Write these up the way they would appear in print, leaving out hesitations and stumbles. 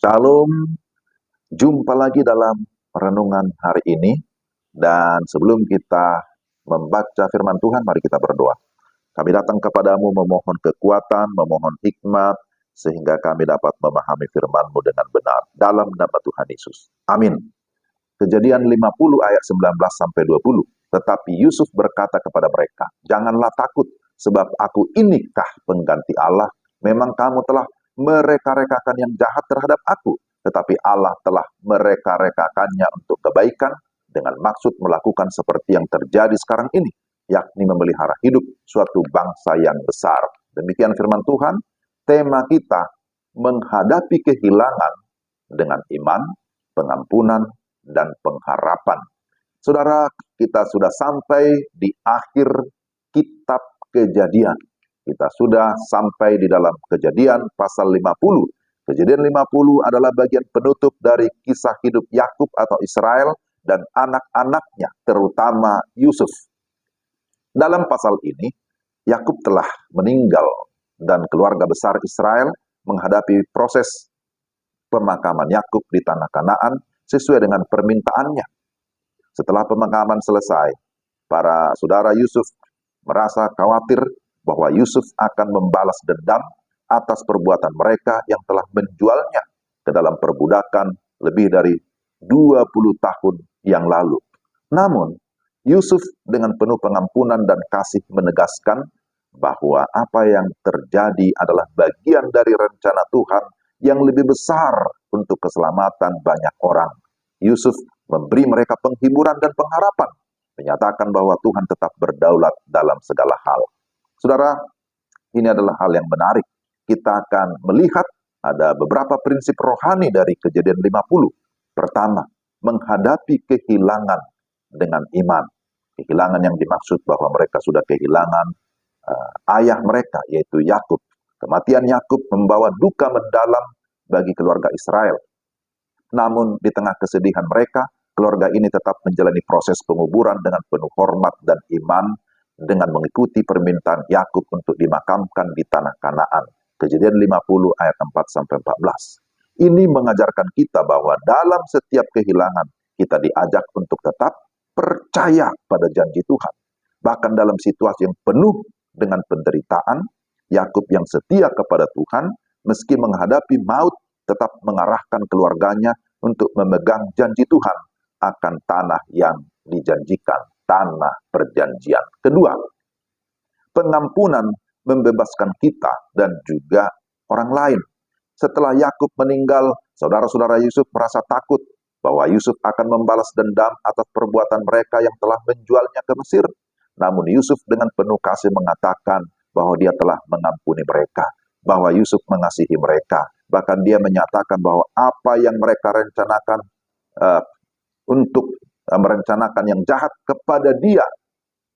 Shalom, jumpa lagi dalam renungan hari ini. Dan sebelum kita membaca firman Tuhan, mari kita berdoa. Kami datang kepadamu memohon kekuatan, memohon hikmat, sehingga kami dapat memahami firman-Mu dengan benar. Dalam nama Tuhan Yesus. Amin. Kejadian 50 ayat 19-20. Tetapi Yusuf berkata kepada mereka, "Janganlah takut, sebab aku inikah pengganti Allah. Memang kamu telah mereka-rekakan yang jahat terhadap aku, tetapi Allah telah mereka-rekakannya untuk kebaikan dengan maksud melakukan seperti yang terjadi sekarang ini, yakni memelihara hidup suatu bangsa yang besar." Demikian firman Tuhan. Tema kita, menghadapi kehilangan dengan iman, pengampunan, dan pengharapan. Saudara, kita sudah sampai di akhir kitab Kejadian. Kita sudah sampai di dalam Kejadian pasal 50. Kejadian 50 adalah bagian penutup dari kisah hidup Yakub atau Israel dan anak-anaknya, terutama Yusuf. Dalam pasal ini, Yakub telah meninggal dan keluarga besar Israel menghadapi proses pemakaman Yakub di tanah Kanaan sesuai dengan permintaannya. Setelah pemakaman selesai, para saudara Yusuf merasa khawatir bahwa Yusuf akan membalas dendam atas perbuatan mereka yang telah menjualnya ke dalam perbudakan lebih dari 20 tahun yang lalu. Namun, Yusuf dengan penuh pengampunan dan kasih menegaskan bahwa apa yang terjadi adalah bagian dari rencana Tuhan yang lebih besar untuk keselamatan banyak orang. Yusuf memberi mereka penghiburan dan pengharapan, menyatakan bahwa Tuhan tetap berdaulat dalam segala hal. Saudara, ini adalah hal yang menarik. Kita akan melihat ada beberapa prinsip rohani dari Kejadian 50. Pertama, menghadapi kehilangan dengan iman. Kehilangan yang dimaksud bahwa mereka sudah kehilangan ayah mereka, yaitu Yakub. Kematian Yakub membawa duka mendalam bagi keluarga Israel. Namun di tengah kesedihan mereka, keluarga ini tetap menjalani proses penguburan dengan penuh hormat dan iman, dengan mengikuti permintaan Yakub untuk dimakamkan di tanah Kanaan. Kejadian 50 ayat 4-14. Ini mengajarkan kita bahwa dalam setiap kehilangan, kita diajak untuk tetap percaya pada janji Tuhan. Bahkan dalam situasi yang penuh dengan penderitaan, Yakub yang setia kepada Tuhan, meski menghadapi maut, tetap mengarahkan keluarganya untuk memegang janji Tuhan akan tanah yang dijanjikan, tanah perjanjian. Kedua, pengampunan membebaskan kita dan juga orang lain. Setelah Yakub meninggal, saudara-saudara Yusuf merasa takut bahwa Yusuf akan membalas dendam atas perbuatan mereka yang telah menjualnya ke Mesir. Namun Yusuf dengan penuh kasih mengatakan bahwa dia telah mengampuni mereka, bahwa Yusuf mengasihi mereka. Bahkan dia menyatakan bahwa apa yang mereka rencanakan untuk merencanakan yang jahat kepada dia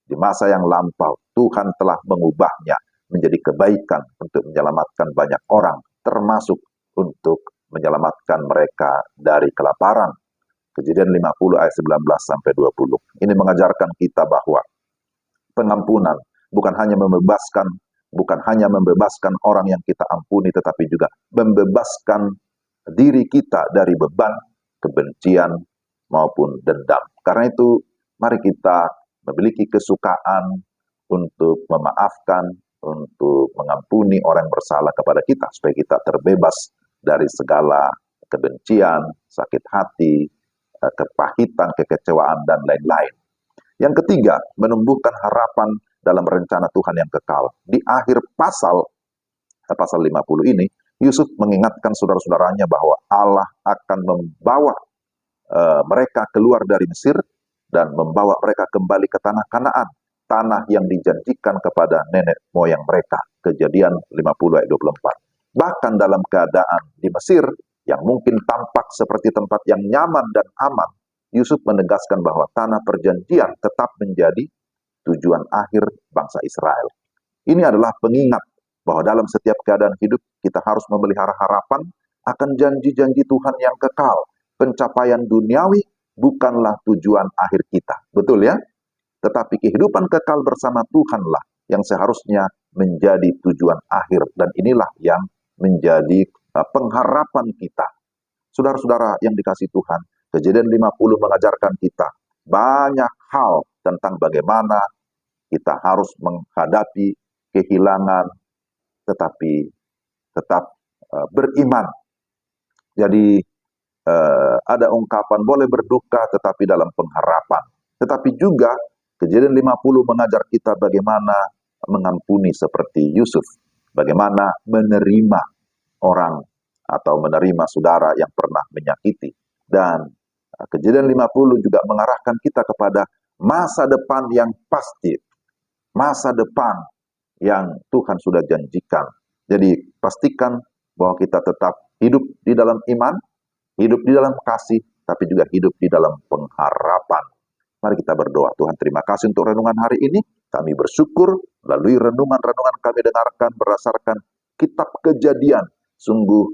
di masa yang lampau, Tuhan telah mengubahnya menjadi kebaikan untuk menyelamatkan banyak orang, termasuk untuk menyelamatkan mereka dari kelaparan. Kejadian 50 ayat 19-20. Ini mengajarkan kita bahwa pengampunan bukan hanya membebaskan orang yang kita ampuni, tetapi juga membebaskan diri kita dari beban kebencian maupun dendam. Karena itu, mari kita memiliki kesukaan untuk memaafkan, untuk mengampuni orang yang bersalah kepada kita, supaya kita terbebas dari segala kebencian, sakit hati, kepahitan, kekecewaan, dan lain-lain. Yang ketiga, menumbuhkan harapan dalam rencana Tuhan yang kekal. Di akhir pasal 50 ini, Yusuf mengingatkan saudara-saudaranya bahwa Allah akan membawa mereka keluar dari Mesir dan membawa mereka kembali ke tanah Kanaan, tanah yang dijanjikan kepada nenek moyang mereka. Kejadian 50 ayat 24. Bahkan dalam keadaan di Mesir yang mungkin tampak seperti tempat yang nyaman dan aman, Yusuf menegaskan bahwa tanah perjanjian tetap menjadi tujuan akhir bangsa Israel. Ini adalah pengingat bahwa dalam setiap keadaan hidup kita harus memelihara harapan akan janji-janji Tuhan yang kekal. Pencapaian duniawi bukanlah tujuan akhir kita. Betul ya? Tetapi kehidupan kekal bersama Tuhanlah yang seharusnya menjadi tujuan akhir. Dan inilah yang menjadi pengharapan kita Saudara-saudara yang dikasihi Tuhan, Kejadian 50 mengajarkan kita banyak hal tentang bagaimana kita harus menghadapi kehilangan, tetapi tetap beriman. Jadi ada ungkapan boleh berduka tetapi dalam pengharapan. Tetapi juga Kejadian 50 mengajar kita bagaimana mengampuni seperti Yusuf. Bagaimana menerima orang atau menerima saudara yang pernah menyakiti. Dan Kejadian 50 juga mengarahkan kita kepada masa depan yang pasti. Masa depan yang Tuhan sudah janjikan. Jadi pastikan bahwa kita tetap hidup di dalam iman, hidup di dalam kasih, tapi juga hidup di dalam pengharapan. Mari kita berdoa. Tuhan, terima kasih untuk renungan hari ini. Kami bersyukur melalui renungan-renungan kami dengarkan berdasarkan kitab Kejadian. Sungguh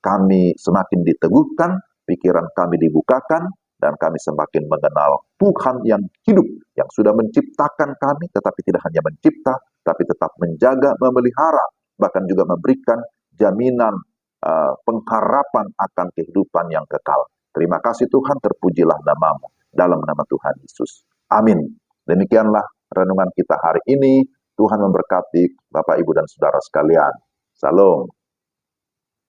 kami semakin diteguhkan, pikiran kami dibukakan, dan kami semakin mengenal Tuhan yang hidup, yang sudah menciptakan kami, tetapi tidak hanya mencipta, tapi tetap menjaga, memelihara, bahkan juga memberikan jaminan pengharapan akan kehidupan yang kekal. Terima kasih Tuhan, terpujilah nama-Mu. Dalam nama Tuhan Yesus. Amin. Demikianlah renungan kita hari ini. Tuhan memberkati Bapak, Ibu, dan Saudara sekalian. Salam.